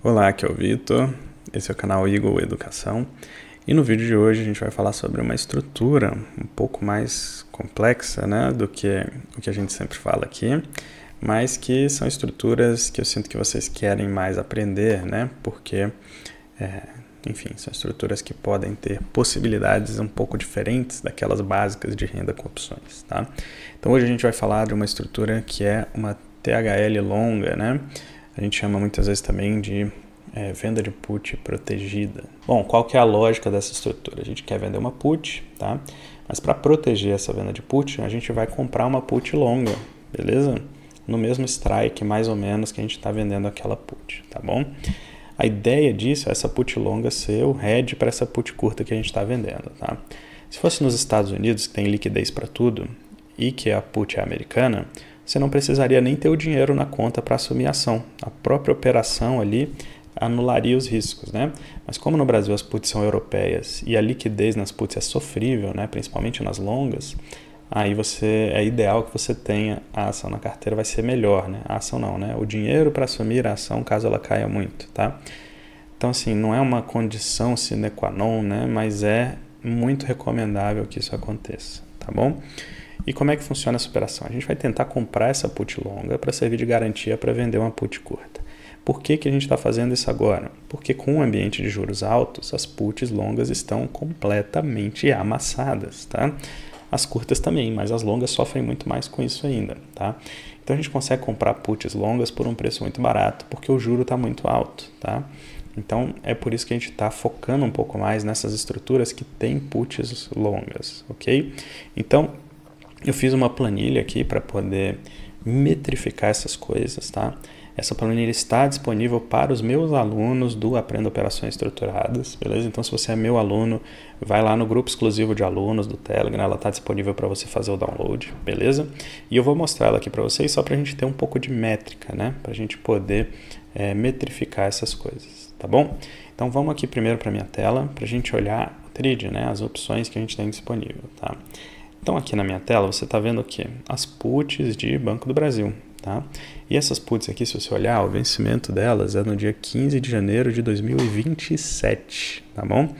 Olá, aqui é o Vitor, esse é o canal Eagle Educação e no vídeo de hoje a gente vai falar sobre uma estrutura um pouco mais complexa, né, do que o que a gente sempre fala aqui, mas que são estruturas que eu sinto que vocês querem mais aprender, né, porque, enfim, são estruturas que podem ter possibilidades um pouco diferentes daquelas básicas de renda com opções, tá? Então hoje a gente vai falar de uma estrutura que é uma THL longa, né? A gente chama muitas vezes também de venda de put protegida. Bom, qual que é a lógica dessa estrutura? A gente quer vender uma put, tá? Mas para proteger essa venda de put, a gente vai comprar uma put longa, beleza? No mesmo strike, mais ou menos, que a gente está vendendo aquela put, tá bom? A ideia disso é essa put longa ser o hedge para essa put curta que a gente está vendendo, tá? Se fosse nos Estados Unidos, que tem liquidez para tudo, e que a put é americana, você não precisaria nem ter o dinheiro na conta para assumir a ação. A própria operação ali anularia os riscos, né? Mas como no Brasil as puts são europeias e a liquidez nas puts é sofrível, né? Principalmente nas longas, aí é ideal que você tenha a ação na carteira, vai ser melhor, né? A ação não, né? O dinheiro para assumir a ação caso ela caia muito, tá? Então, assim, não é uma condição sine qua non, né? Mas é muito recomendável que isso aconteça, tá bom? E como é que funciona essa operação? A gente vai tentar comprar essa put longa para servir de garantia para vender uma put curta. Por que a gente está fazendo isso agora? Porque com o ambiente de juros altos, as puts longas estão completamente amassadas, tá? As curtas também, mas as longas sofrem muito mais com isso ainda, tá? Então a gente consegue comprar puts longas por um preço muito barato, porque o juro está muito alto, tá? Então é por isso que a gente está focando um pouco mais nessas estruturas que têm puts longas, ok? Então eu fiz uma planilha aqui para poder metrificar essas coisas, tá? Essa planilha está disponível para os meus alunos do Aprenda Operações Estruturadas, beleza? Então, se você é meu aluno, vai lá no grupo exclusivo de alunos do Telegram, ela está disponível para você fazer o download, beleza? E eu vou mostrar ela aqui para vocês só para a gente ter um pouco de métrica, né? Para a gente poder metrificar essas coisas, tá bom? Então, vamos aqui primeiro para a minha tela, para a gente olhar o trade, né? As opções que a gente tem disponível, tá? Então, aqui na minha tela, você está vendo o quê? As puts de Banco do Brasil, tá? E essas puts aqui, se você olhar, o vencimento delas é no dia 15 de janeiro de 2027, tá bom?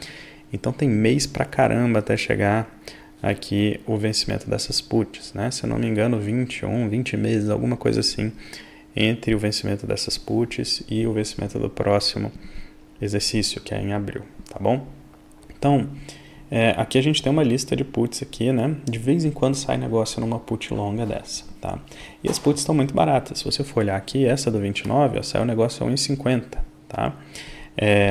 Então, tem mês pra caramba até chegar aqui o vencimento dessas puts, né? Se eu não me engano, 20 meses, alguma coisa assim, entre o vencimento dessas puts e o vencimento do próximo exercício, que é em abril, tá bom? Então, aqui a gente tem uma lista de puts aqui, né? De vez em quando sai negócio numa put longa dessa, tá? E as puts estão muito baratas. Se você for olhar aqui, essa do 29, ó, saiu o negócio a 1,50, tá?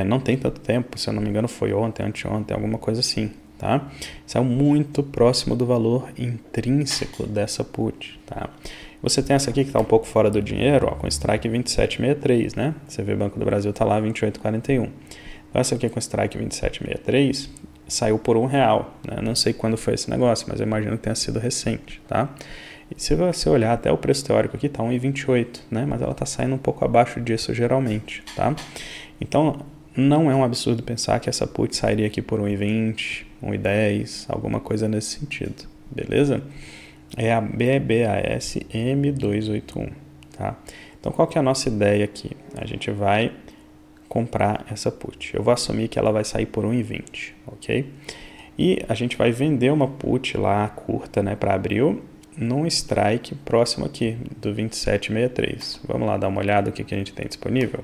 Não tem tanto tempo, se eu não me engano foi ontem, anteontem, alguma coisa assim, tá? Saiu muito próximo do valor intrínseco dessa put, tá? Você tem essa aqui que está um pouco fora do dinheiro, ó, com strike 27,63, né? Você vê o Banco do Brasil está lá 28,41. Então essa aqui com strike 27,63 saiu por R$1, né? Não sei quando foi esse negócio, mas eu imagino que tenha sido recente, tá? E se você olhar até o preço teórico aqui, tá 1,28, né? Mas ela tá saindo um pouco abaixo disso geralmente, tá? Então, não é um absurdo pensar que essa put sairia aqui por 1,20, 1,10, alguma coisa nesse sentido, beleza? É a BBAS M281, tá? Então, qual que é a nossa ideia aqui? A gente vai comprar essa put. Eu vou assumir que ela vai sair por 1,20, ok? E a gente vai vender uma put lá curta, né, para abril, num strike próximo aqui do 27,63. Vamos lá dar uma olhada o que a gente tem disponível.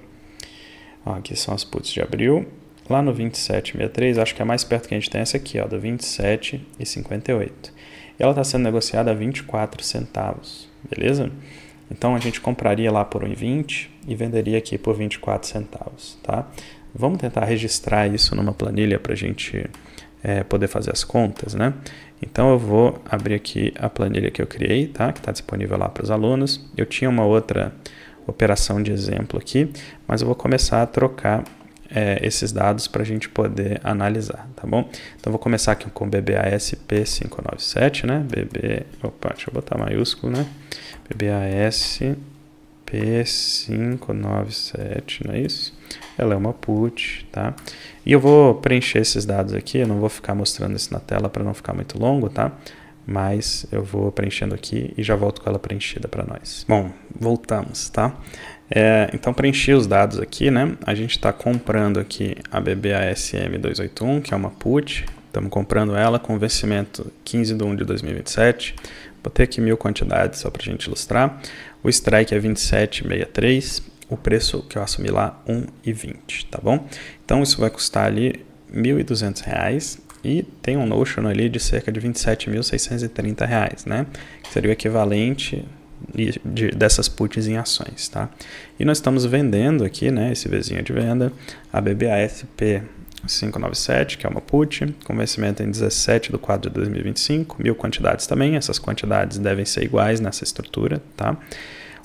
Ó, aqui são as puts de abril. Lá no 27,63, acho que é mais perto que a gente tem essa aqui, ó, do 27,58. E ela está sendo negociada a 24 centavos, beleza? Então, a gente compraria lá por 1,20 e venderia aqui por 24 centavos, tá? Vamos tentar registrar isso numa planilha para a gente poder fazer as contas, né? Então, eu vou abrir aqui a planilha que eu criei, tá? Que está disponível lá para os alunos. Eu tinha uma outra operação de exemplo aqui, mas eu vou começar a trocar esses dados para a gente poder analisar, tá bom? Então, vou começar aqui com BBAS P597, né? Deixa eu botar maiúsculo, né? BBAS P597, não é isso? Ela é uma put, tá? E eu vou preencher esses dados aqui, eu não vou ficar mostrando isso na tela para não ficar muito longo, tá? Mas eu vou preenchendo aqui e já volto com ela preenchida para nós. Bom, voltamos, tá? Então, para encher os dados aqui, né, a gente está comprando aqui a BBASM 281, que é uma put. Estamos comprando ela com vencimento 15/1/2027. Botei aqui 1000 quantidades só para a gente ilustrar. O strike é 27,63. O preço que eu assumi lá, 1,20, tá bom? Então, isso vai custar ali R$ 1.200 e tem um notion ali de cerca de R$ 27.630, né? Que seria o equivalente dessas puts em ações, tá? E nós estamos vendendo aqui, né, esse vizinho de venda, a BBASP 597, que é uma put, com vencimento em 17/4/2025, 1000 quantidades também, essas quantidades devem ser iguais nessa estrutura, tá?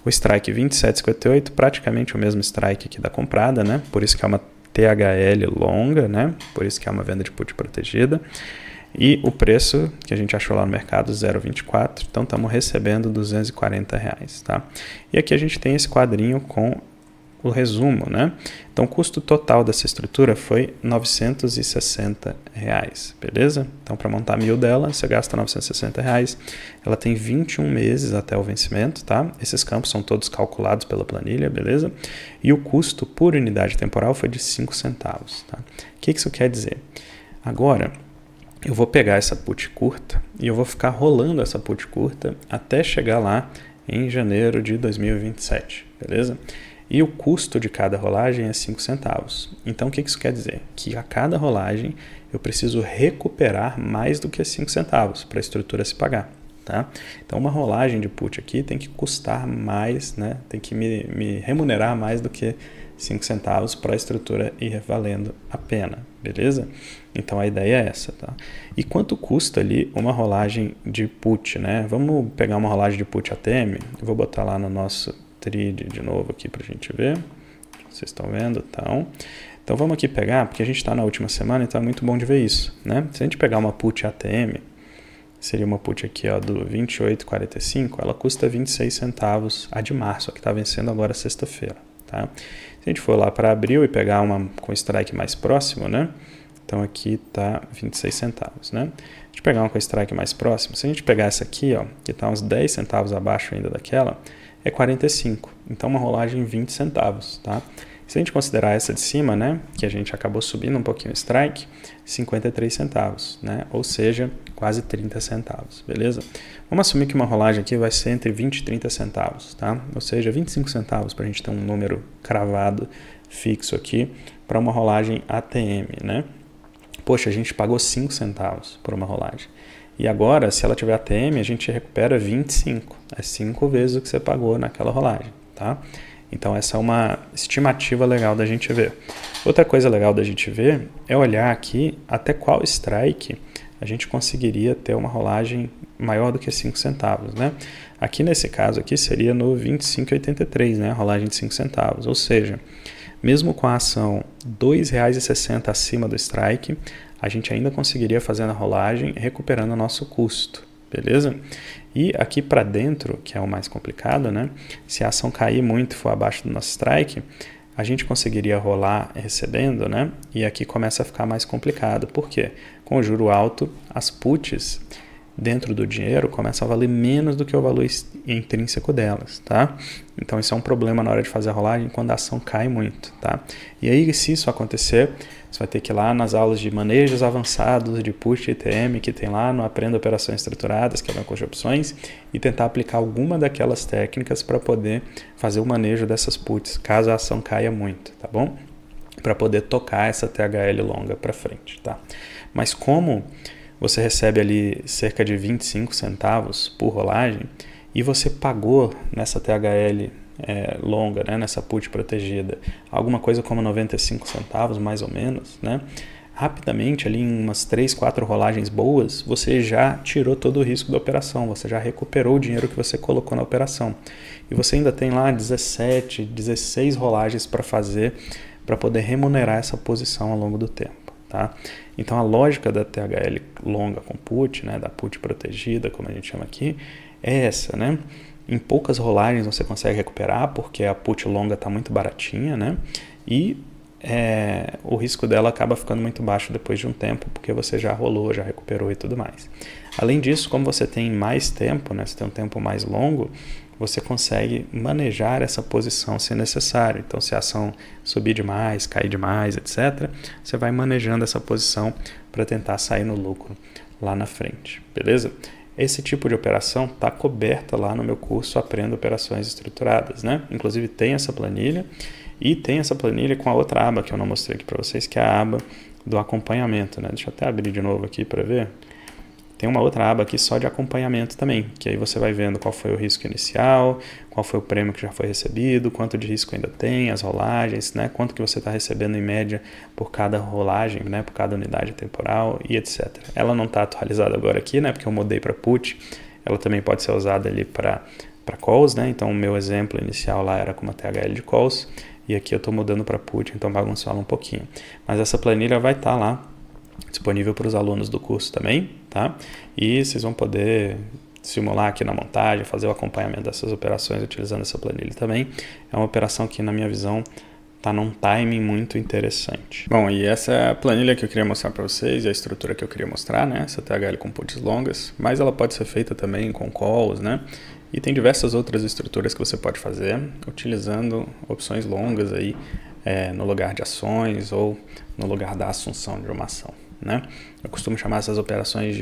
O strike 27,58, praticamente o mesmo strike aqui da comprada, né? Por isso que é uma THL longa, né? Por isso que é uma venda de put protegida. E o preço que a gente achou lá no mercado, 0,24, então estamos recebendo R$ 240, tá? E aqui a gente tem esse quadrinho com o resumo, né? Então o custo total dessa estrutura foi R$ 960, beleza? Então para montar 1000 dela, você gasta R$ 960. Ela tem 21 meses até o vencimento, tá? Esses campos são todos calculados pela planilha, beleza? E o custo por unidade temporal foi de 5 centavos, tá? O que isso quer dizer? Agora, eu vou pegar essa put curta e eu vou ficar rolando essa put curta até chegar lá em janeiro de 2027, beleza? E o custo de cada rolagem é 5 centavos. Então, o que isso quer dizer? Que a cada rolagem eu preciso recuperar mais do que 5 centavos para a estrutura se pagar, tá? Então, uma rolagem de put aqui tem que custar mais, né? Tem que me remunerar mais do que 5 centavos para a estrutura ir valendo a pena, beleza? Então, a ideia é essa, tá? E quanto custa ali uma rolagem de put, né? Vamos pegar uma rolagem de put ATM. Eu vou botar lá no nosso TRID de novo aqui para a gente ver. Vocês estão vendo? Então vamos aqui pegar, porque a gente está na última semana, então é muito bom de ver isso, né? Se a gente pegar uma put ATM, seria uma put aqui, ó, do 28,45, ela custa 26 centavos, a de março, a que está vencendo agora sexta-feira, tá? Se a gente for lá para abril e pegar uma com strike mais próximo, né? Então aqui está 26 centavos, né? A gente pegar uma com strike mais próximo, se a gente pegar essa aqui, ó, que está uns 10 centavos abaixo ainda daquela, é 45, então uma rolagem 20 centavos, tá? Se a gente considerar essa de cima, né, que a gente acabou subindo um pouquinho o strike, 53 centavos, né? Ou seja, quase 30 centavos, beleza? Vamos assumir que uma rolagem aqui vai ser entre 20 e 30 centavos, tá? Ou seja, 25 centavos para a gente ter um número cravado, fixo aqui, para uma rolagem ATM, né? Poxa, a gente pagou 5 centavos por uma rolagem. E agora, se ela tiver ATM, a gente recupera 25. É 5 vezes o que você pagou naquela rolagem, tá? Então, essa é uma estimativa legal da gente ver. Outra coisa legal da gente ver é olhar aqui até qual strike a gente conseguiria ter uma rolagem maior do que 5 centavos, né? Aqui nesse caso aqui seria no 25,83, né? A rolagem de 5 centavos. Ou seja, mesmo com a ação R$ 2,60 acima do strike, a gente ainda conseguiria fazer a rolagem recuperando o nosso custo, beleza? E aqui para dentro, que é o mais complicado, né? Se a ação cair muito e for abaixo do nosso strike, a gente conseguiria rolar recebendo, né? E aqui começa a ficar mais complicado. Por quê? Com o juro alto, as puts dentro do dinheiro começam a valer menos do que o valor intrínseco delas, tá? Então isso é um problema na hora de fazer a rolagem quando a ação cai muito, tá? E aí, se isso acontecer, você vai ter que ir lá nas aulas de manejos avançados de put e TM que tem lá no Aprenda Operações Estruturadas, que é o banco de opções, e tentar aplicar alguma daquelas técnicas para poder fazer o manejo dessas puts, caso a ação caia muito, tá bom? Para poder tocar essa THL longa para frente, tá? Mas como você recebe ali cerca de 25 centavos por rolagem e você pagou nessa THL longa, né, nessa put protegida, alguma coisa como 95 centavos, mais ou menos, né? Rapidamente, ali em umas 3, 4 rolagens boas, você já tirou todo o risco da operação, você já recuperou o dinheiro que você colocou na operação. E você ainda tem lá 17, 16 rolagens para fazer, para poder remunerar essa posição ao longo do tempo, tá? Então, a lógica da THL longa com put, né, da put protegida, como a gente chama aqui, é essa, né? Em poucas rolagens você consegue recuperar, porque a put longa está muito baratinha, né? E o risco dela acaba ficando muito baixo depois de um tempo, porque você já rolou, já recuperou e tudo mais. Além disso, como você tem mais tempo, né, você tem um tempo mais longo, você consegue manejar essa posição se necessário. Então, se a ação subir demais, cair demais, etc., você vai manejando essa posição para tentar sair no lucro lá na frente, beleza? Esse tipo de operação está coberta lá no meu curso Aprenda Operações Estruturadas, né? Inclusive tem essa planilha e tem essa planilha com a outra aba que eu não mostrei aqui para vocês, que é a aba do acompanhamento, né? Deixa eu até abrir de novo aqui para ver. Tem uma outra aba aqui só de acompanhamento também, que aí você vai vendo qual foi o risco inicial, qual foi o prêmio que já foi recebido, quanto de risco ainda tem, as rolagens, né? Quanto que você está recebendo em média por cada rolagem, né? Por cada unidade temporal e etc. Ela não está atualizada agora aqui, né? Porque eu mudei para put. Ela também pode ser usada ali para calls, né? Então o meu exemplo inicial lá era com uma THL de calls e aqui eu estou mudando para put, então bagunçou ela um pouquinho. Mas essa planilha vai estar lá disponível para os alunos do curso também, tá? E vocês vão poder simular aqui na montagem, fazer o acompanhamento dessas operações utilizando essa planilha também. É uma operação que, na minha visão, está num timing muito interessante. Bom, e essa é a planilha que eu queria mostrar para vocês e a estrutura que eu queria mostrar, né? Essa THL com puts longas, mas ela pode ser feita também com calls, né? E tem diversas outras estruturas que você pode fazer utilizando opções longas aí no lugar de ações ou no lugar da assunção de uma ação, né? Eu costumo chamar essas operações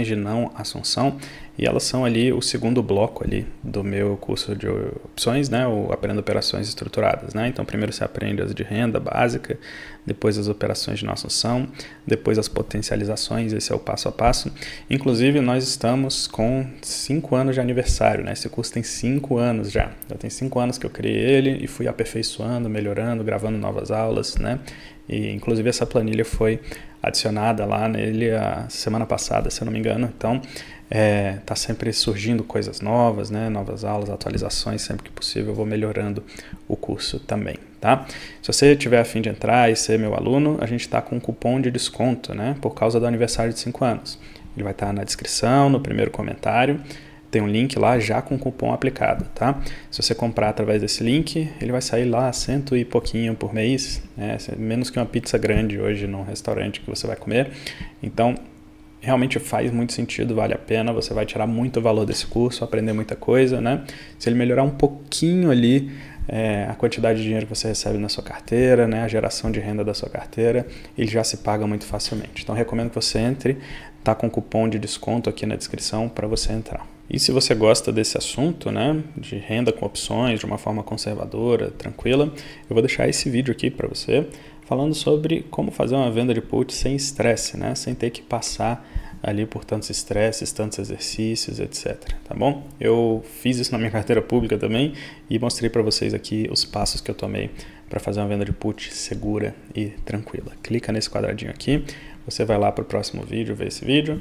de não assunção e elas são ali o segundo bloco ali do meu curso de opções, né? O Aprenda Operações Estruturadas, né? Então primeiro você aprende as de renda básica, depois as operações de não assunção, depois as potencializações, esse é o passo a passo. Inclusive nós estamos com 5 anos de aniversário, né? Esse curso tem 5 anos já tem 5 anos que eu criei ele e fui aperfeiçoando, melhorando, gravando novas aulas, né? E inclusive essa planilha foi adicionada lá nele a semana passada, se eu não me engano. Então tá sempre surgindo coisas novas, né? Novas aulas, atualizações, sempre que possível eu vou melhorando o curso também, tá? Se você tiver a fim de entrar e ser meu aluno, a gente está com um cupom de desconto, né? Por causa do aniversário de 5 anos. Ele vai estar na descrição, no primeiro comentário. Tem um link lá já com cupom aplicado, tá? Se você comprar através desse link, ele vai sair lá 100 e pouquinho por mês, né? Menos que uma pizza grande hoje num restaurante que você vai comer. Então, realmente faz muito sentido, vale a pena, você vai tirar muito valor desse curso, aprender muita coisa, né? Se ele melhorar um pouquinho ali a quantidade de dinheiro que você recebe na sua carteira, né? A geração de renda da sua carteira, ele já se paga muito facilmente. Então, recomendo que você entre, tá com cupom de desconto aqui na descrição para você entrar. E se você gosta desse assunto, né, de renda com opções, de uma forma conservadora, tranquila, eu vou deixar esse vídeo aqui para você, falando sobre como fazer uma venda de put sem estresse, né, sem ter que passar ali por tantos estresses, tantos exercícios, etc. Tá bom? Eu fiz isso na minha carteira pública também e mostrei para vocês aqui os passos que eu tomei para fazer uma venda de put segura e tranquila. Clica nesse quadradinho aqui, você vai lá para o próximo vídeo, ver esse vídeo.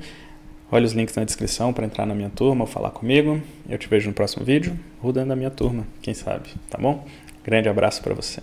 Olha os links na descrição para entrar na minha turma ou falar comigo. Eu te vejo no próximo vídeo, ou dentro da minha turma, quem sabe, tá bom? Grande abraço para você.